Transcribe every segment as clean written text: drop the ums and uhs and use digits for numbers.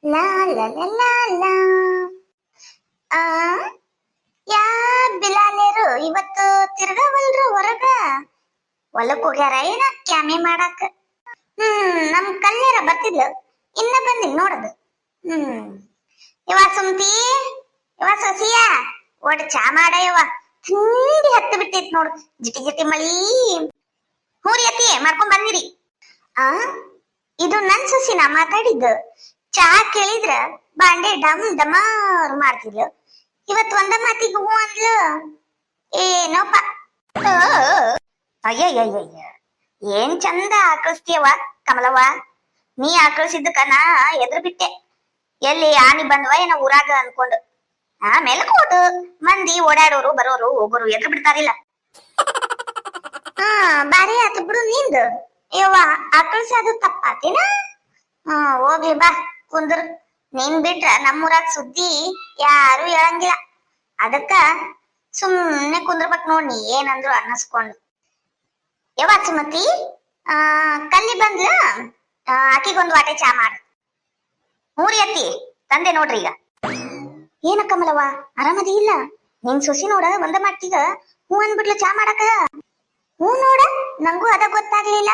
ಲಾ ಲಾ ಲಾ ಲಾ ಲಾ. ಆ ಯಾ ಬಿಲಾಲೇರು ಇವತ್ತು ತಿರ್ಗವಲ್ರು ಹೊರಗ. ಹೊಲಕ್ ಹೋಗ್ಯಾರ ಏನ ಕ್ಯಾಮೆ ಮಾಡಾಕ. ನಮ್ ಕಲ್ಯಾರ ಬರ್ತಿದ್ಲು, ಇನ್ನ ಬಂದಿಲ್ ನೋಡದು. ಇವ ಸುಮ್ತಿ, ಇವ ಸೊಸಿಯ ಒಡ್ ಚಾ ಮಾಡ ಯವ್ವ. ಥಂಡಿ ಹತ್ತು ಬಿಟ್ಟಿತ್ ನೋಡು, ಜಿಟಿ ಜಿಟಿ ಮಳಿ. ಹೂರಿ ಅತ್ತಿ ಮಾಡ್ಕೊಂಡ್ ಬಂದಿರಿ. ಆ ಇದು ನನ್ ಸೊಸಿನ ಮಾತಾಡಿದ್ದು. ಚಾ ಕೇಳಿದ್ರ ಬಾಂಡೆ ಡಮ್ ಡಮಾರ್ ಮಾಡ್ತಿದ್ಲು. ಇವತ್ ಒಂದ ಮಾತಿಗೆ ಹೂ ಅಂದ್ಲು. ಏನೋಪ್ಪ. ಅಯ್ಯಯ್ಯಯ್ಯ, ಏನ್ ಚಂದ ಆಕಳಿಸ್ತೀಯವ ಕಮಲವ್ವ. ನೀ ಆಕಳಿಸಿದ್ದಕ್ಕ ನಾ ಎದ್ರ ಬಿಟ್ಟೆ. ಎಲ್ಲಿ ಆನಿ ಬಂದ್ವ ಏನೋ ಊರಾಗ ಅನ್ಕೊಂಡು. ಆಮೇಲೆ ಹೋದು ಮಂದಿ ಓಡಾಡೋರು ಬರೋರು ಹೋಗೋರು ಎದ್ರ ಬಿಡ್ತಾರಿಲ್ಲ. ಬಾರಿ ಆತು ಬಿಡು ನಿಂದು. ಯವ್ವ ಆಕಳಿಸೋದು ತಪ್ಪಾತೇನ? ಹೋಗ್ಲಿ ಬಾ ಕುಂದ್ರ. ನೀನ್ ಬಿಟ್ರ ನಮ್ಮೂರಾಗ ಸುದ್ದಿ ಯಾರು ಹೇಳಂಗಿಲ್ಲ. ಅದಕ್ಕ ಸುಮ್ನೆ ಕುಂದ್ರಬೇಕ್ ನೋಡ್, ನೀ ಏನಂದ್ರು ಅನ್ನಿಸ್ಕೊಂಡು. ಯವ್ವ ಸುಮತಿ, ಕಲ್ಲಿ ಬಂದ್ಲ, ಆಕಿಗೊಂದು ವಾಟೆ ಚಾ ಮಾಡು. ಮೂರಿ ಅತ್ತಿ ತಂದೆ ನೋಡ್ರಿ ಈಗ. ಏನ ಕಮಲವ್ವ ಆರಾಮದಿ ಇಲ್ಲ? ನಿನ್ ಸೊಸಿ ನೋಡ ಒಂದ ಮಟ್ಟಿಗ ಹೂ ಅಂದ್ಬಿಟ್ಲು ಚಾ ಮಾಡಕ. ಹೂ ನೋಡ, ನಂಗೂ ಅದ ಗೊತ್ತಾಗ್ಲಿಲ್ಲ.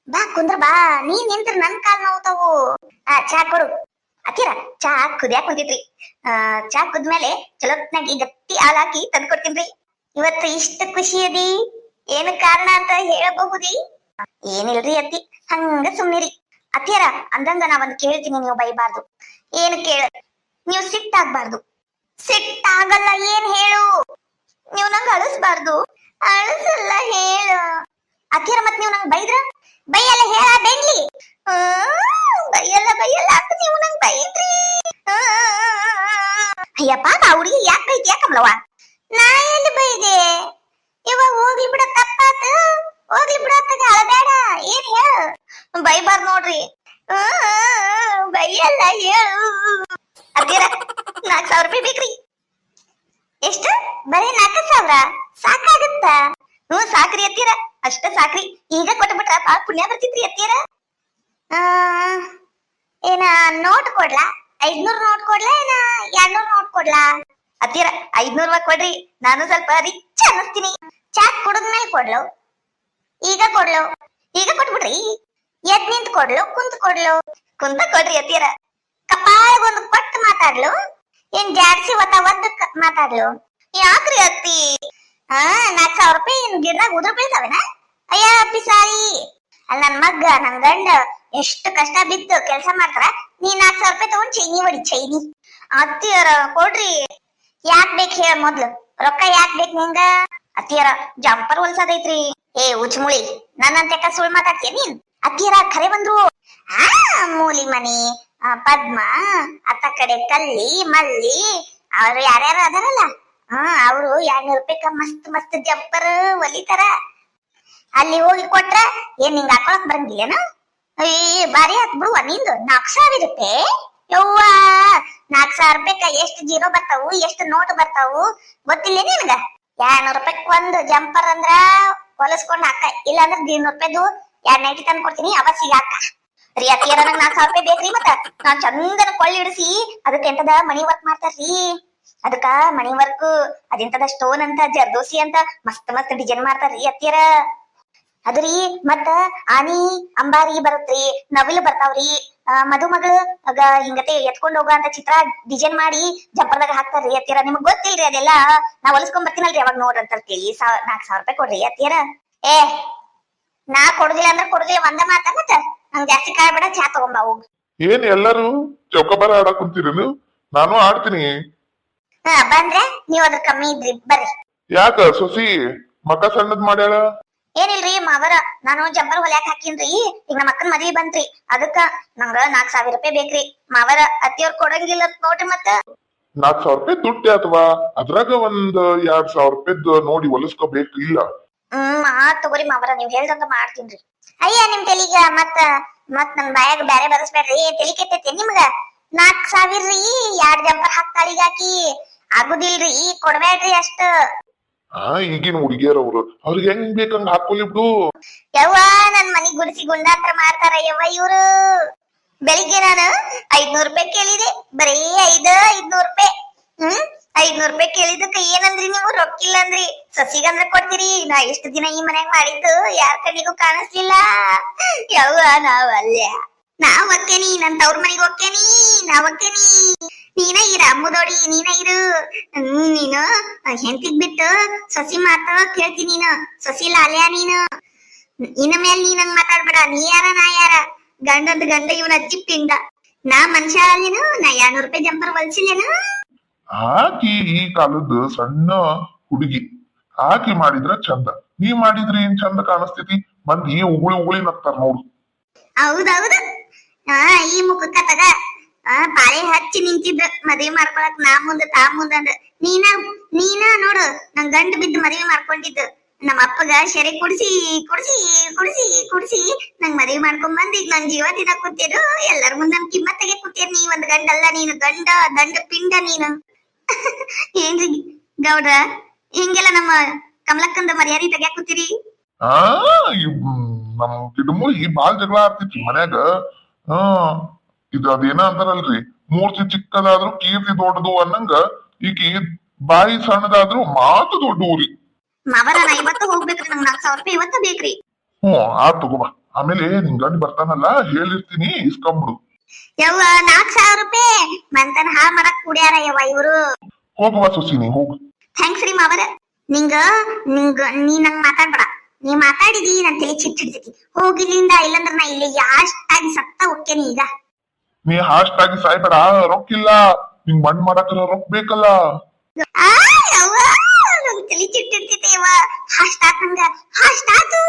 ಬಾ ಕುಂದ್ರ ಬಾ, ನೀ ನಿಂತ್ರ ನನ್ ಕಾಲ್ ನೋವ್ತಾವು. ಚಾ ಕೊಡು. ಅಕ್ಕಿರ ಚಾ ಕುದಿಯಾಕ ಕುಂತಿದ್ರಿ. ಚಾ ಕುದ್ಮೇಲೆ ಚಲೋತ್ನಾಗಿ ಗಟ್ಟಿ ಹಾಲ್ ಹಾಕಿ ತಂದ್ ಕೊಡ್ತೀನ್ರಿ. ಇವತ್ತು ಇಷ್ಟ ಖುಷಿ ಅದಿ, ಏನು ಕಾರಣ ಅಂತ ಹೇಳಬಹುದಿ? ಏನಿಲ್ರಿ ಅತ್ತಿ, ಹಂಗ ಸುಮ್ನಿರಿ. ಅತ್ತಿಯರ ಅಂದಂಗ ನಾ ಒಂದ್ ಕೇಳ್ತೀನಿ, ನೀವು ಬೈಬಾರ್ದು. ಏನು ಕೇಳ, ನೀವು ಸಿಟ್ಟಾಗ್ಬಾರ್ದು. ಸಿಟ್ಟಾಗಲ್ಲ, ಏನ್ ಹೇಳು. ನೀವು ನಂಗ ಅಳಿಸ್ಬಾರ್ದು. ಅಳಿಸಲ್ಲ, ಹೇಳು. ಅತ್ತಿಯರ ಮತ್ ನೀವು ನಂಗೆ ಬೈದ್ರ ಬೈಯಲ್ಲ ಹೇಳ ಬೆಂಗ್ಲಿ. ಬೈಯಲ್ಲ ಬೈಯಲ್ಲ ಅಂತ ನೀವು ನಂಗೆ ಬೈದ್ರಿ. ಅಯ್ಯಪ್ಪ, ಆ ಹುಡುಗಿ ಯಾಕೆ ಬೈತಿ ಯಾಕಮ್ಲವ? ನಾ ಎಲ್ಲಿ ಬೈದೆ? ಇವಾಗ ಹೋಗ್ಲಿ ಬಿಡ, ತಪ್ಪಾತ. ಹೋಗ್ಲಿ ಬಿಡ, ಅಳಬೇಡ. ಏನ್ ಹೇಳ? ಬೈಬಾರ್ದು ನೋಡ್ರಿ. ಬೈಯಲ್ಲ, ಹೇಳು. ಅತ್ತಿಯರ 4,000 ರೂಪಾಯಿ ಬೇಕ್ರಿ. ಎಷ್ಟು? ಬರೀ 4,000 ಸಾಕಾಗತ್ತ? ಸಾಕ್ರಿ ಅತ್ತಿಯರ, ಅಷ್ಟ ಸಾಕ್ರಿ. ಈಗ ಕೊಟ್ಬಿಟ್ರ ಪಾಪ ಪುಣ್ಯ ಬರ್ತಿದ್ರಿ ಅತ್ತಿಯರ. ಏನ ನೋಟ್ ಕೊಡ್ಲಾ? 500 ನೋಟ್ ಕೊಡ್ಲಾ ಏನ 200 ನೋಟ್ ಕೊಡ್ಲಾ? ಅತ್ತಿಯರ 500 ರೂಪಾಯಿ ಕೊಡ್ರಿ, ನಾನು ಸ್ವಲ್ಪ ರಿಚ್ ಅನ್ನಿಸ್ತೀನಿ. ಚಾ ಕುಡಿದ್ಮೇಲೆ ಕೊಡ್ಲು? ಈಗ ಕೊಡ್ಲು? ಈಗ ಕೊಟ್ಬಿಡ್ರಿ. ಎದ್ ನಿಂತ್ ಕೊಡ್ಲು ಕುಂತ್ ಕೊಡ್ಲು? ಕುಂತ ಕೊಡ್ರಿ ಅತ್ತಿಯರ. ಕಪಾಳಗೊಂದು ಕೊಟ್ಟು ಮಾತಾಡ್ಲು ಏನ್ ಜಾಡ್ಸಿ ಒದ್ದ ಮಾತಾಡ್ಲು? ಯಾಕ್ರಿ ಅತ್ತಿ? 4,000 ರೂಪಾಯಿ ಗಿಡದಾಗ ಉದ್ರ ಬೀಳ್ತಾವೇನ? ಅಯ್ಯ ಪಿಸಾಯಿ, ಅಲ್ಲ ನನ್ ಮಗ್ಗ ನನ್ ಗಂಡ ಎಷ್ಟು ಕಷ್ಟ ಬಿದ್ದು ಕೆಲ್ಸ ಮಾಡ್ತಾರ, ನೀ 4,000 ರೂಪಾಯಿ ತಗೊಂಡ್ ಚೈನಿ ಹೊಡಿ ಚೈನಿ. ಅತ್ತಿಯರ ಕೊಡ್ರಿ. ಯಾಕ್ ಬೇಕ್ ಹೇಳ ಮೊದ್ಲು, ರೊಕ್ಕ ಯಾಕ್ ಬೇಕ್ ನಿಂಗ? ಅತ್ತಿಯರ ಜಂಪರ್ ಹೊಲ್ಸದೈತ್ರಿ. ಉಚ್ಮುಳಿ, ನನ್ನಂತೆ ಸುಳ್ ಮಾತಾಡ್ತೀಯ ನೀನ್? ಅತ್ತಿಯರ ಖರೆ ಬಂದ್ರು. ಮೂಲಿ ಮನಿ ಪದ್ಮ, ಅತ್ತ ಕಡೆ ಕಲ್ಲಿ ಮಲ್ಲಿ, ಅವ್ರು ಯಾರ್ಯಾರು ಅದಾರಲ್ಲ, ಅವ್ರು 200 ರೂಪಾಯಿಕ ಮಸ್ತ್ ಮಸ್ತ್ ಜಂಪರ್ ಹೊಲಿತಾರ. ಅಲ್ಲಿ ಹೋಗಿ ಕೊಟ್ರ ಏನ್ ನಿಂಗ ಹಾಕೊಳಕ್ ಬರಂಗಿಲ್ಲೇನು? ಬಾರಿ ಆತ್ ಬಿಡುವ ನಿಂದು. 4,000 ರೂಪಾಯಿ? ಯವ್ವ, 4,000 ರೂಪಾಯಿಕ ಎಷ್ಟು ಜೀರೋ ಬರ್ತಾವು, ಎಷ್ಟು ನೋಟ್ ಬರ್ತಾವು ಗೊತ್ತಿಲ್ಲ ನಿನ್ಗ? 200 ರೂಪಾಯಿಕ್ ಒಂದು ಜಂಪರ್ ಅಂದ್ರ ಹೊಲಸ್ಕೊಂಡ್ ಹಾಕ. ಇಲ್ಲಾಂದ್ರ 100 ರೂಪಾಯಿದು 2 ನೈಟಿ ತಂದ್ ಕೊಡ್ತೀನಿ, ಅವ ಸಿಗಾಕ. ರೀ ಅತ್ತಿಯರ, ನಂಗ್ 4,000 ರೂಪಾಯಿ ಬೇಕ್ರಿ. ಮತ್ತ ನಾನ್ ಚಂದನ ಕೊಳ್ಳಿ ಇಡಿಸಿ ಅದಕ್ಕೆ ಎಂತದ ಮಣಿ ವರ್ಕ್ ಮಾಡ್ತಾರ್ರಿ. ಅದಕ್ಕ ಮಣಿ ವರ್ಕ್ ಅದೆಂತದ ಸ್ಟೋನ್ ಅಂತ ಜರ್ದೋಸಿ ಅಂತ ಮಸ್ತ್ ಮಸ್ತ್ ಡಿಸೈನ್ ಮಾಡ್ತಾರ್ರಿ ಅತ್ತಿಯರ. ಅದ್ರಿ ಮತ್ತ ಆನಿ ಅಂಬಾರಿ ಬರತ್ರಿ, ನವಿಲು ಬರ್ತಾವ್ರಿ, ಮದುಮಗಳು ಹಿಂಗತೆ ಎತ್ಕೊಂಡ್ ಹೋಗ ಅಂತ ಚಿತ್ರ ಡಿಸೈನ್ ಮಾಡಿ ಜಂಪರ್ದಾಗ ಹಾಕ್ತಾರ್ರಿ ಅತ್ತಿಯರ. ನಿಮಗ್ ಗೊತ್ತಿಲ್ರಿ ಅದೆಲ್ಲ? ನಾ ಹೊಲಿಸ್ಕೊಂಡ್ ಬರ್ತೀನಲ್ರಿ ಅವಾಗ ನೋಡ್ರಿ ಅಂತ ಕೇಳಿ. 4,000 ರೂಪಾಯಿ ಕೊಡ್ರಿ ಅತ್ತಿಯರ. ನಾ ಕೊಡುದಿಲ್ಲ ಅಂದ್ರ ಕೊಡುದಿಲ್ಲ, ಒಂದ ಮಾತ. ಮತ್ತ ನಂಗ್ ಜಾಸ್ತಿ ಕಾಯ್ಬೇಡ, ಚಾ ತಗೊಂಬ ಹೋಗ್. ಏನ್ ಎಲ್ಲಾರು ಚೌಕಾಬಾರ ಆಡಕ್ ಕುಂತೀರೇನು? ನಾನು ಆಡ್ತೀನಿ. ಬಂದ್ರೆ ನೀವ್ ಅದ್ರ ಕಮ್ಮಿ ಇದ್ರಿ, ಬರ್ರಿ. ಯಾಕ ಸೊಸಿ ಮಕ ಸಣ್ಣದ್ ಮಾಡ್ಯಾಳ? ಏನಿಲ್ರಿ ಮಾವರ, ನಾನು ಜಂಪರ್ ಹೊಲ್ಯಾಕ್ ಹಾಕಿನ್ರಿ. ಈಗ ನಮ್ಮ ಅಕ್ಕನ ಮದ್ವಿ ಬಂತ್ರಿ, ಅದಕ್ಕ ನಂಗ 4,000 ರೂಪಾಯಿ ಬೇಕ್ರಿ ಮಾವರ. ಅತ್ತಿಯವ್ರ ಕೊಡಂಗಿಲ್ಲ ನೋಡ್ರಿ. ಮತ್ತ 4,000 ರೂಪಾಯಿ ದುಡ್ಡು ಅಥವಾ ಅದ್ರಾಗ ಒಂದ್ 2,000 ರೂಪಾಯಿದ್ ನೋಡಿ ಹೊಲಿಸ್ಕೋಬೇಕು ಇಲ್ಲ? ತಗೋರಿ ಮಾವರ, ನೀವ್ ಹೇಳ್ದಂಗ ಮಾಡ್ತೀನ್ರಿ. ಅಯ್ಯ ನಿಮ್ ತೆಲಿಗ ಮತ್ ನನ್ ಬಾಯಾಗ ಬ್ಯಾರೆ ಬರಸ್ಬೇಡ್ರಿ. ತೆಲಿ ಕೆಟ್ಟೈತಿ ನಿಮ್ಗ? 4,000 ರೀ, 2 ಜಂಪರ್ ಹಾಕ್ತಾಳಿಗ ಆಕಿ. ಆಗುದಿಲ್ರಿ, ಕೊಡ್ಬೇಡ್ರಿ ಅಷ್ಟ. ಈಗಿನ ಹುಡುಗಿಯರವ್ರು, ಅವ್ರಿಗೆ ಹೆಂಗ್ ಬೇಕಂಗ ಹಾಕೊಳ್ಳಿ ಬಿಡು. ಯವ್ವ, ನನ್ ಮನಿ ಗುಡಿಸಿ ಗುಂಡಾಂತರ ಮಾಡ್ತಾರ ಯವ್ವ ಇವ್ರು. ಬೆಳಿಗ್ಗೆ ನಾನು 500 ರೂಪಾಯಿ ಕೇಳಿದೆ, ಬರೀ 500 ರೂಪಾಯಿ. 500 ರೂಪಾಯಿ ಕೇಳಿದಕ್ಕೆ ಏನಂದ್ರಿ ನೀವು? ರೊಕ್ಕಿಲ್ಲ ಅಂದ್ರಿ. ಸಸಿಗಂದ್ರ ಕೊಡ್ತೀರಿ. ನಾ ಎಷ್ಟು ದಿನ ಈ ಮನ್ಯಾಗ ಮಾಡಿದ್ದು ಯಾರ ಕಣ್ಣಿಗೂ ಕಾಣಿಸ್ಲಿಲ್ಲ. ಯವ್ವ ನಾವ್ ಅಲ್ಯ, ನಾವ್ ಒಕ್ಕೇನಿ, ನನ್ ತವ್ರ ಮನೆಗೆ ಒಕ್ಕೇನಿ, ನಾವ್ ಒಕ್ಕೇನಿ. ನೀನ ಇರ ಅಮ್ಮದೋಡಿ, ನೀನ ಇರು. ನೀನು ಹೆಂಡತಿಗ್ ಬಿಟ್ಟು ಸಸಿ ಮಾತ ಕೇಳ್ತೀನಿ. ನೀನು ಸಸಿ ಲಾಲ್ಯ ನೀನು. ಇನ್ನ ಮೇಲೆ ನೀನಂಗ್ ಮಾತಾಡ್ಬೇಡ. ನೀ ಯಾರ ನಾ ಯಾರ? ಗಂಡಂದ್ ಗಂಡ ಇವನ ಅಜ್ಜಿ ಪಿಂಡ. ನಾ ಮನುಷ್ಯ ಅಲ್ಲೇನು? ನಾ 200 ರೂಪಾಯಿ ಜಂಪರ್ ಹೊಲ್ಸಿಲ್ಲೇನು? ಆಕಿ ಈ ಕಾಲದ ಸಣ್ಣ ಹುಡುಗಿ, ಆಕಿ ಮಾಡಿದ್ರ ಚಂದ, ನೀ ಮಾಡಿದ್ರಿ ಏನ್ ಚಂದ ಕಾಣಿಸ್ತೈತಿ. ಮಂದಿ ಉಗುಳಿ ನಗ್ತಾರ ನೋಡು. ಹೌದೌದು. ಈ ಮುಖಕ್ಕ ತಗ ಪಾಳೆ ಹಚ್ಚಿ ನಿಂತಿದ್ರ ಮದ್ವಿ ಮಾಡ್ಕೊಳಕ್ ನಾ ಮುಂದ ತಾ ಮುಂದಂದ. ನೀನ ನೋಡು, ನನ್ ಗಂಡ ಬಿದ್ದು ಮದ್ವಿ ಮಾಡ್ಕೊಂಡಿದ್ದು. ನಮ್ಮ ಅಪ್ಪಗ ಶೆರೆ ಕುಡ್ಸಿ ಕುಡ್ಸಿ ಕುಡ್ಸಿ ಕುಡ್ಸಿ ನಂಗ್ ಮದ್ವಿ ಮಾಡ್ಕೊಂಡ್ ಬಂದ್ ಈಗ ನನ್ ಜೀವ ದಿನ ಕೂತಿರು. ಎಲ್ಲರ ಮುಂದ್ ನನ್ ಕಿಮ್ಮತ್ ತೆಗೆ ಕೂತೀರ್. ನೀ ಒಂದ್ ಗಂಡಲ್ಲ, ನೀನು ದಂಡ ಪಿಂಡ ನೀನು. ಏನ್ರಿ ಗೌಡ್ರ, ಹಿಂಗೆಲ್ಲ ನಮ್ಮ ಕಮಲಕ್ಕಂದ ಮರ್ಯಾದೆ ತೆಗ್ಯಾಕ್ ಕೂತೀರಿ? ಆ ನಮ್ ಗಿಡಮೂಳಿಗೆ ಬಾಳ್ ಜಗಳ ಆಡ್ತಿತ್ತು ಮನ್ಯಾಗ. ಇದು ಅದೇನ ಅಂತಾರಲ್ರಿ, ಮೂರ್ತಿ ಚಿಕ್ಕದಾದ್ರೂ ಕೀರ್ತಿ ದೊಡ್ಡದು ಅನ್ನಂಗ ಈಕಿ ಬಾಯಿ ಸಣ್ಣದಾದ್ರೂ ಮಾತು ದೊಡ್ಡೂರಿ. ಮಾವರ ನಾ ಇವತ್ತು ಹೋಗ್ಬೇಕ್ರಿ. ನಂಗ್ 4,000 ರೂಪಾಯಿ ಇವತ್ತು ಬೇಕ್ರಿ. ಆತ್ ತಗೋಬಾ. ಆಮೇಲೆ ನಿನ್ ಗಂಡ ಬರ್ತಾನಲ್ಲ, ಹೇಳಿರ್ತೀನಿ, ಇಸ್ಕೊಂಬಿಡು. ಯವ್ವ 4,000 ರೂಪಾಯಿ ಮಂತನ ಹಾ ಮಾಡಕ್ ಕುಡ್ಯಾರ ಯವ್ವ ಇವ್ರು. ಹೋಗುವ ಸೊಸಿ, ನೀ ಹೋಗು. ಥ್ಯಾಂಕ್ಸ್ ರೀ ಮಾವರ. ನೀ ನಂಗ್ ಮಾತಾಡ್ಬೇಡ. ನೀ ಮಾತಾಡಿದಿ ನನ್ ತಲೆ ಚಿಟ್ಟಿಡ್ತೈತಿ. ಹೋಗಿಲ್ಲಿಂದ, ಇಲ್ಲಂದ್ರ ನಾ ಇಲ್ಲಿ ಯಾಷ್ಟಾಗಿ ಸತ್ತ ಹೋಗ್ತೇನಿ ಈಗ. ನೀ ಹಾಸ್ಟ್ ಆಗಿ ಸಾಯ್ಬೇಡ. ರೊಕ್ಕಿಲ್ಲ, ನಿಂಗ್ ಮಣ್ಣ್ ಮಾಡಾಕ ರೊಕ್ಕ ಬೇಕಲ್ಲ. ಯವ್ವ ನಂಗ್ ತಲೆ ಚಿಟ್ಟಿಡ್ತೈತಿ ಯವ್ವ. ಹಾಸ್ಟ್ ಆತಂಗ ಹಾಸ್ಟ್ ಆತು.